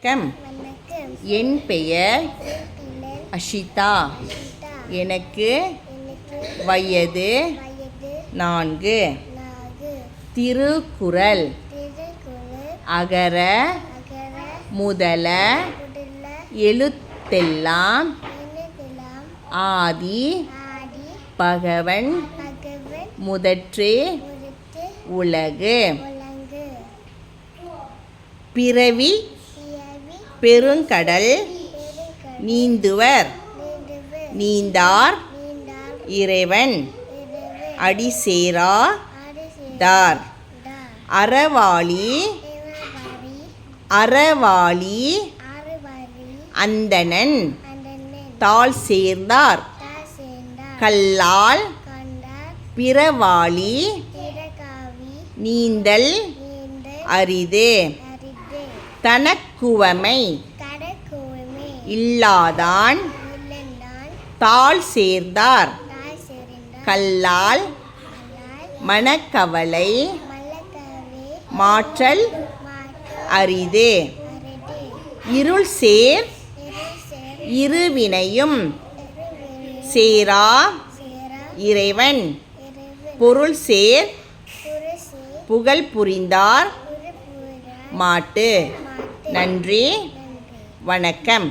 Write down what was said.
வணக்கம். என் பெயர் அஷிதா. எனக்கு வயது 4. திருக்குறள். அகர முதல எழுத்தெல்லாம் ஆதி பகவன் முதற்றே உலகு. பிறவி பெருங்கடல் நீந்துவர் நீந்தார் இறைவன் அடிசேராதார். அறவாளி அந்தணன் தாழ் சேர்ந்தார். கல்லால் பிறவாளி நீந்தல் அரிது. தனக்குவமை இல்லாதான் தாழ் சேர்ந்தார். கல்லால் மனக்கவலை மாற்றல் அரிது. இருள் சேர் இருவினையும் சேரா இறைவன் பொருள் சேர் புகழ் புரிந்தார் மாட்டு. நன்றி, வணக்கம்.